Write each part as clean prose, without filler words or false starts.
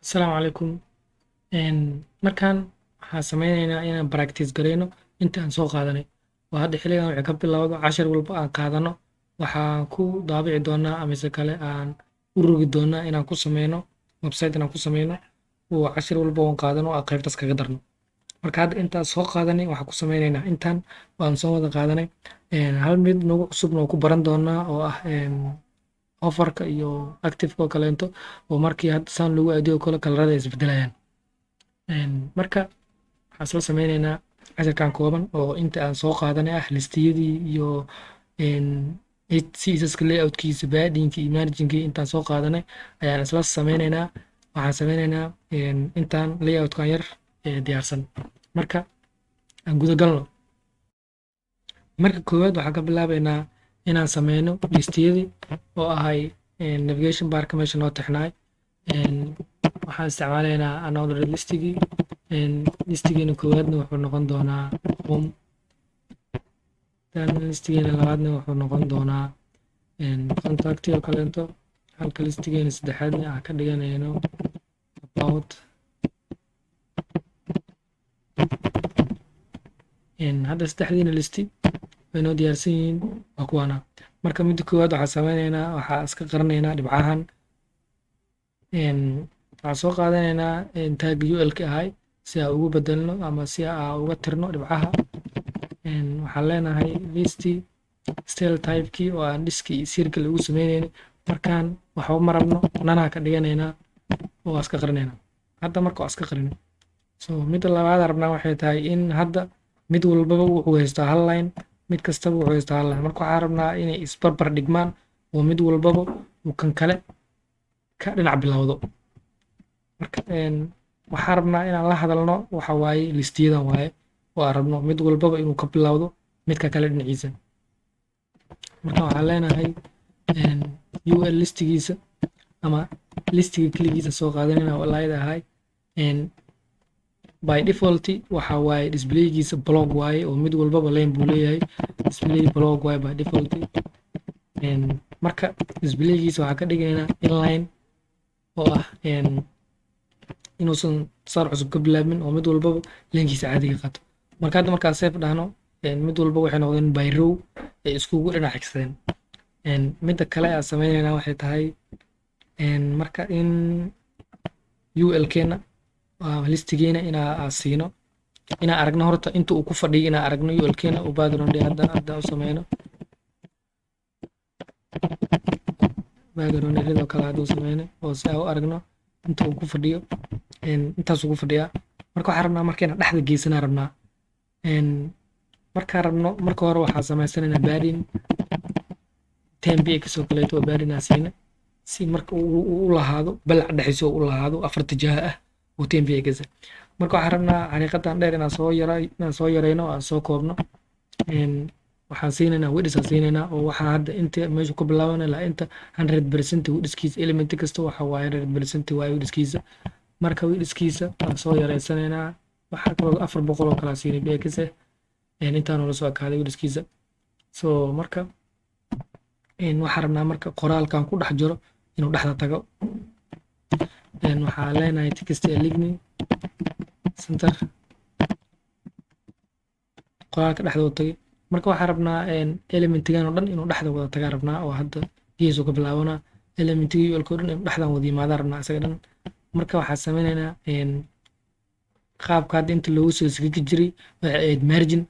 Asalaamu calaykum. Markaan waxaan sameyneynaa inaan practice gareyno inta aan soo qaadanay. Waa hadda xilligan wixii ka bilowdo cashar walba aan qaadano waxaan ku daabici doonaa amise kale aan u rogi doonaa inaan ku sameyno website inaan ku sameyno oo cashar walba aan qaadano oo aan qaybtaas kaga darno. Marka hadda intaan soo qaadanay waxaan ku sameyneynaa intaan waan soo wada qaadanay. Hal mid nagu cusubna oo ku baran doonaa oo ah offerka iyo active-ka oo kaleento oo markii hadda saan lagu aadiyo kale kalarada ay isbedelayaan. Marka waxaan isla sameyneynaa casharkan kooban oo inta aan soo qaadanay ah listiyadii iyo CSS layoutkiisa paddingkii iyo marginkii intaan soo qaadanay ayaan isla sameyneynaa. Waxaan sameyneynaa intaan layoutkan yar diyaarsan. Marka aan guda galno. Marka koowaad waxaan ka bilaabeynaa inaan sameyno listiyadii oo ahay navigation barka meesha noo taxnaay. Waxaan isticmaaleynaa another listigiina koowaadna wuxuu noqon doonaa home, listigiina labaadna wuxuu noqon doonaa contact oo kaleento, halka listigiina saddexaadna aan ka dhiganayno about. Hadda saddexdiina listi way noo diyaarsan yihiin waa kuwaana. Marka midda koowaad waxaan sameyneynaa waxaa iska qarinaynaa dhibcahan. Waxaan soo qaadanaynaa tag UL-ka ahay si aan ugu bedelno ama si aan uga tirno dhibcaha. Waxaan leenahay list style type-kii oo aan diski circle ugu sameynayno. Markaan waxba ma rabno nanaha ka dhiganaynaa oo iska qarinaynaa. Hadda marka waa iska qarino. So midda labaad rabnaa waxay tahay in hadda mid walbaba wuxuu haystaa hal line, mid kastaba wuxuu haystaa hal line. Marka waxaan rabnaa inay isbarbar dhigmaan oo mid walbaba uu kan kale ka dhinac bilowdo. Marka waxaan rabnaa inaan la hadalno waxa waaye listiyadan waaye oo aan rabno mid walbaba inuu ka bilowdo midka kale dhinaciisa. Marka waxaan leenahay UL listigiisa ama listiga keligiisa soo qaadanayna oo laayda ahay. By default waxa waaye displaygiisa block waaye oo mid walbaba lane buu leeyahay. Display block waaye by default. Marka displaygiisa waxaan ka dhigaynaa inline oo ah inuusan sar cusub ka bilaabmin oo mid walbaba laynkiisa caadiga qaato. Marka hadda markaan save dhahno mid walba waxay noqdeen by row ay iskugu dhinac xigsadeen. Midda kale aan sameyneynaa waxay tahay marka in UL-keena listigeena inaan siino inaan aragno horta inta uu ku fadhiyo inaan aragno UL-keena oo background hadda u sameyno. background iyadoo kale hadda u sameyno oo si aan u aragno inta uu ku fadhiyo. Intaas ugu fadhiyaa. Marka waxaan rabnaa marka inaan dhexda geesanaa rabnaa. Markaan rabno marka hore waxaan sameysanaynaa padding 10px oo kaleeto oo padding aan siina si marka uu u lahaado balac dhexdiisa oo u lahaado 4 tijaah ah oo 10px. Marka waxaan rabnaa xariiqadan dheer inaan soo yareyno aan soo koobno. Waxaan siinaynaa width aan siinaynaa oo waxaa hadda inta meesha ku bilaabanay ilaa inta 100% widthkiisa element kasta waxa waaye 100% waaye widthkiisa. Marka widthkiisa waan soo yareysanaynaa waxaa kaloo 400 oo kala siinay px intaan la soo akaaday widthkiisa. So marka waxaan rabnaa marka qoraalkan ku dhex jiro inuu dhexda tago. Waxaan leenahay text aligning center qoraalka dhexda tagay. Marka waxaan rabnaa elementigan oo dhan inuu dhexda wada tagaa rabnaa oo hadda geeso ka bilaabanaa elementiga UL-ka oo dhan inuu dhexdan wada yimaadaan rabnaa isaga dhan. Marka waxaan sameyneynaa qaabka hadda inta loogu soo sigi jiray waxay ahayd margin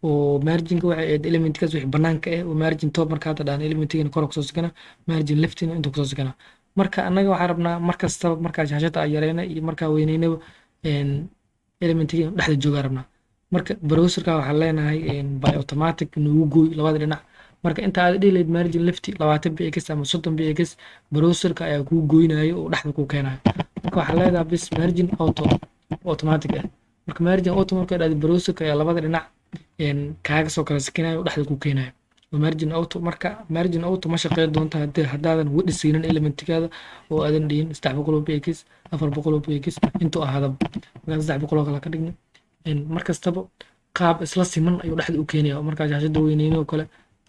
oo marginka waxay ahayd elementkaas wixii banaanka ah oo margin top marka hadda dhaan elementigan kor kusoo sigana margin leftina inta kusoo sigana. Marka annaga waxaan rabnaa markastaba markaa shaashada aan yareyna iyo markaa weyneynaba elementiga inuu dhexda joogaa rabnaa. Marka browserka waxaan leenahay by automatic inuu gooy labada dhinac. Marka inta aad dhihi lahayd margin left 20px ama 30px browserka ayaa kuu gooynayo oo dhexda kuu keenayo. Marka waxaan leedahay bis margin auto automatic ah. Marka margin auto marka aad browserka ayaa labada dhinac kaaga soo kala sikinayo oo dhexda kuu keenayo. Margin auto marka margin auto ma shaqeyn doonto haddaadan width siinin elementkaada oo aadan dhihin 300px 400px intuu ahaadaba. Marka 300 kala ka dhigno markastaba qaab isla siman ayuu dhexda u keenayaa. Marka shaashada weyneyno kale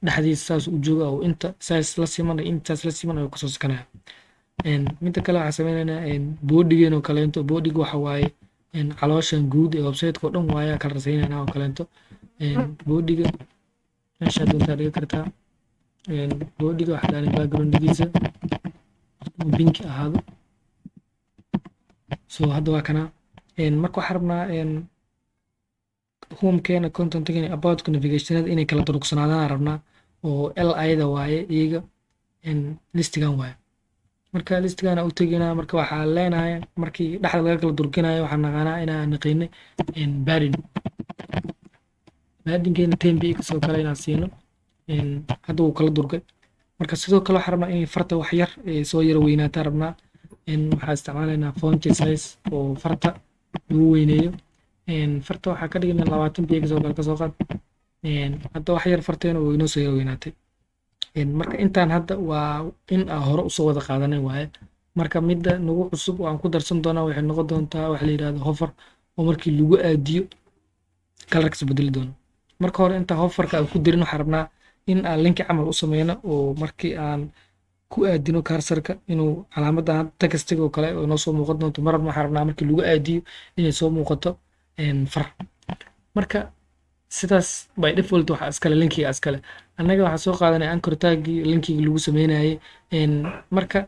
dhexdiisa saas u jooga oo inta saas la siman intaas la siman ayuu kasoo sikanaya. midda kale waxaan sameynaynaa boodigan oo kaleento. Boodiga waxa waaye calooshan guud ee website-ka oo dhan waaye kala rasaynaynaa oo kaleento. boodiga meesha doontaa dhiga kartaa. boodiga waxaa dhahnay backgroundgiisa inuu pinki ahaado. So hadda waa kana marka waxaan rabnaa homekeena contentkeena about navigationada inay kala durugsanaadaan rabnaa oo li-da waaye iyaga listigan waaye. marka listigana u tegaynaa. marka waxaa leenahay markii dhexda laga kala durkinayo waxaan naqaanaa inaan naqiinay baadinkeena 10 px oo kale inaan siino. hadda wuu kala durkay. marka sidoo kale waxaan rabnaa in farta wax yar soo yara weynaataa rabnaa. waxaa isticmaalaynaa font size oo farta lagu weyneeyo. farta waxaa ka dhignay 20 px oo kale kasoo qaad. hadda wax yar farteena way inoo soo yara weynaatay. marka intaan hadda waa in aan hore usoo wada qaadanay waaye. marka midda nagu cusub oo aan ku darsan doonaa waxay noqon doontaa wax la yidhahdo hover oo markii lagu aadiyo kalarkiisa bedeli doono. marka hore intaan hoverka aan ku dirin waxaan rabnaa in aan linki camal u sameyno oo markii aan ku aadino cursor-ka inuu calaamadan textiga oo kale oo noo soo muuqan doonto. mar waxaan rabnaa markii lagu aadiyo inay soo muuqato far. marka sidaas by default waxa iskale linkiga iskale. annaga waxaa soo qaadanay anchor tag-gii linkiga lagu sameynayay. marka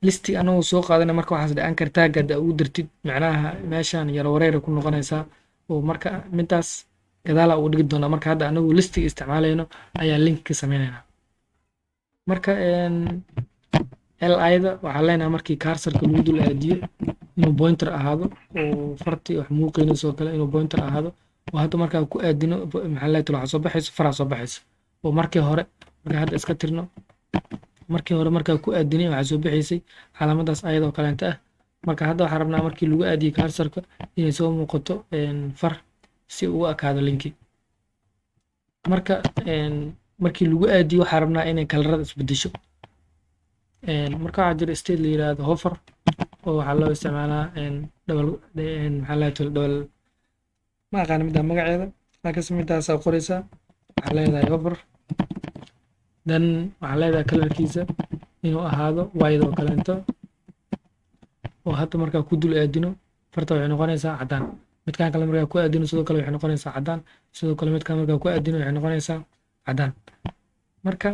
listi anagoo soo qaadanay marka waxaas dhe anchor tag hadda ugu dirtid macnaha meeshaan yaro wareera ku noqonaysaa oo marka midaas gadaala ugu dhigi doonaa. marka hadda anagu listiga isticmaalayno ayaa linkiga sameynaynaa. marka li-da waxaa leenahay markii cursor-ka lagu dul aadiyo inuu pointer ahaado oo fartii wax muuqeynayso kale inuu pointer ahaado. oo hadda markaa ku aadino maxaa la waxa soo baxayso faraa soo baxayso oo markii hore marka hadda iska tirno. markii hore markaa ku aadinay waxaa soo baxaysay calaamadaas ayadoo kaleenta ah. marka hadda waxaan rabnaa markii lagu aadiyo cursor-ka inay soo muuqato far si uu u ekaado linki. marka markii lagu aadiyo waxaan rabnaa inay kalarada isbedesho. marka waxaa jira state la yiraahdo hover oo waxaa loo isticmaalaa maxaa la double ma aqaan midda magaceeda laakiin midaas aad qoraysaa. waxaa leedahay hover dan waxaa leedahay kalarkiisa inuu ahaado white oo kaleento oo hadda markaa ku dul aadino farta waxay noqonaysaa caddaan. midkaan kale markaa ku aadino sidoo kale waxay noqonaysaa caddaan. sidoo kale midkaan markaa ku aadino waxay noqonaysaa caddaan. marka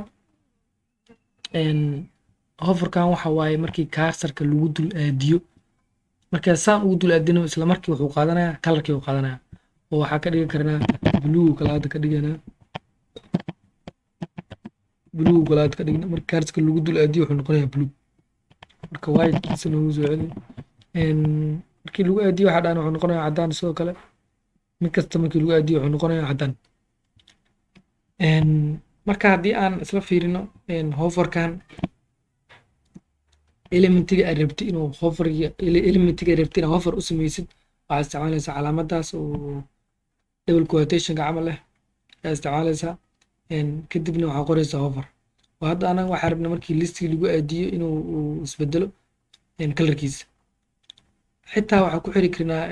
hoverkan waxa waaye markii cursor-ka lagu dul aadiyo markaa saan ugu dul aadino isla markii wuxuu qaadanayaa kalarkii uu qaadanayaa oo waxaa ka dhigi karnaa blue kala hadda ka dhiganaa blue kala hadda ka dhigna. marka cursor-ka lagu dul aadiyo wuxuu noqonayaa blue. marka white-kiisa nagu soo celi. markii lagu aadiyo waxaa dhaan wuxuu noqonayaa caddaan. sidoo kale mid kasta markii lagu aadiyo wuxuu noqonayaa caddaan. marka haddii aan isla fiirino hoverkan elementiga aad rabtid inuu elementiga aad rabtid inaad hover u sameysid waxaad isticmaalaysaa calaamadaas oo double quotationka camal ah ayaa isticmaalaysaa. kadibna waxaa qoraysaa hover oo hadda anaga waxaa rabna markii listii lagu aadiyo inuu isbedelo kalarkiisa. xitaa waxaa ku xiri karnaa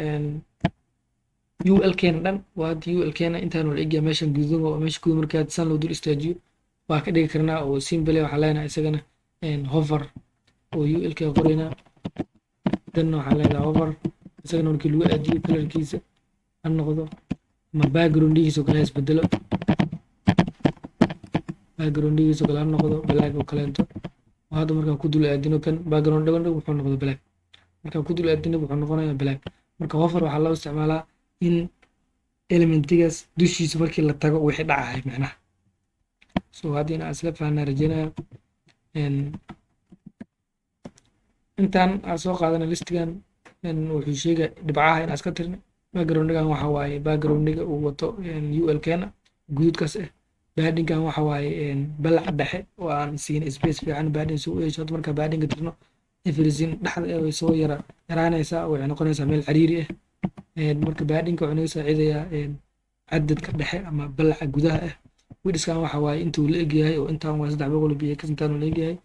ul-keena dhan waa hadda ul-keena intaanu la egyaa meeshan gududan oo meesha guud markaa san loo dul istaajiyo waa ka dhigi karnaa oo simple waxaa leenahay isagana hover oo ul-ka qoraynaa. danna waxaa leedahay hover isagana markii lagu aadiyo kalarkiisa ha noqdo ama backgroundgiisa oo kale ha isbedelo. backgroundgiisa oo kale ha noqdo black oo kaleento oo hadda markaan ku dul aadino kan background dhagan wuxuu noqdo black. markaan ku dul aadino wuxuu noqonayaa black. marka hover waxaa loo isticmaalaa in elementigaas dushiisa markii la tago wixii dhacahay macnaha. so haddii aan isla fahnaa rajeynaya intaan aan soo qaadana listigan wuxuu sheegay dhibcaha inaan iska tirnay. backgroundgan waxa waaye backgroundga uu wato ul-keena guduudkaas ah. baadingan waxa waaye balaca dhexe oo aan siinay space fiican baadin si u yeesho. marka baadinka tirno everything dhexda way soo yaraanaysaa waxay noqonaysaa meel cariiri ah. marka baadinka wuxuu naga saaciidayaa cadadka dhexe ama balaca gudaha ah. widiskan waxa waaye intuu la egyahay oo intaan waa 300 px intaan la egyahay.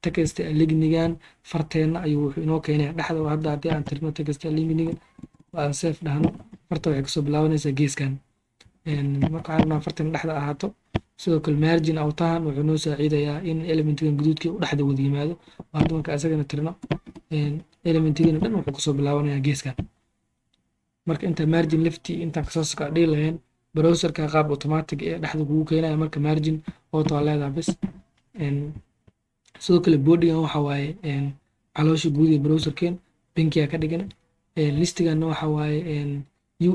text alignigan farteena ayuu wuxuu inoo keenay dhexda. hadda haddii aan tirno text alignigan aan safe dhahno farta waxay kasoo bilaabanaysaa geeskan. marka waxaan rabnaa farteena dhexda ahaato sidoo kale margin awtahan wuxuu noo saaciidayaa in elementigan guduudka u dhexda wada yimaado oo hadda marka isagana tirno elementigan dhan wuxuu kasoo bilaabanayaa geeskan marka inta margin lefty intaan kasoo soka dhihi lahayn browserka qaab automatic ee dhexda kugu keenaya marka margin auto aa leedahay bas sidoo kale bodygan waxa waaye caloosha guud ee browserkeen binkiga ka dhigan listiganna waxa waaye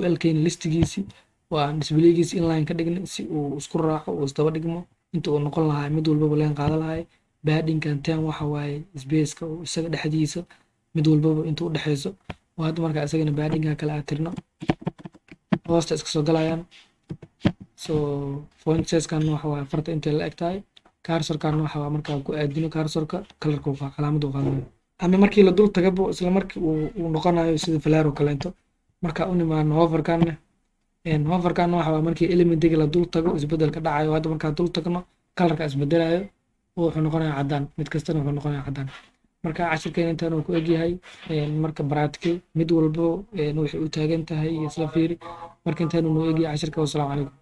ulkeen listigiisi waa disblaygiisi inline ka dhigna si uu isku raaco uu isdaba dhigmo inta uu noqon lahaa mid walbaba leen qaadan lahay baadinkan ten waxa waaye spaceka uu isaga dhexdiisa mid walbaba inta u dhexeyso oo hadda marka isagana baadinka kale aad tirno hoosta iska soo galayaan so font sizekan waxa waaye farta intay la eg tahay cursorkan waxa waa markaa ku aadino cursorka kalarka calaamadu qaadanayo ama markii la dul tagabo isla markii uu noqonayo sida flare oo kaleento marka u nimaano hoverkan hoverkan waxa waa markii elementiga la dul tago isbedelka dhacayo hadda markaa dul tagno kalarka isbedelayo oo wuxuu noqonayaa cadaan mid kastana wuxuu noqonayaa cadaan marka cashirkeena intaan uu ku egyahay marka baraatike mid walbo waxay u taagan tahay isla fiiri marka intaan uu noo egyahay cashirka wassalaamu calaykum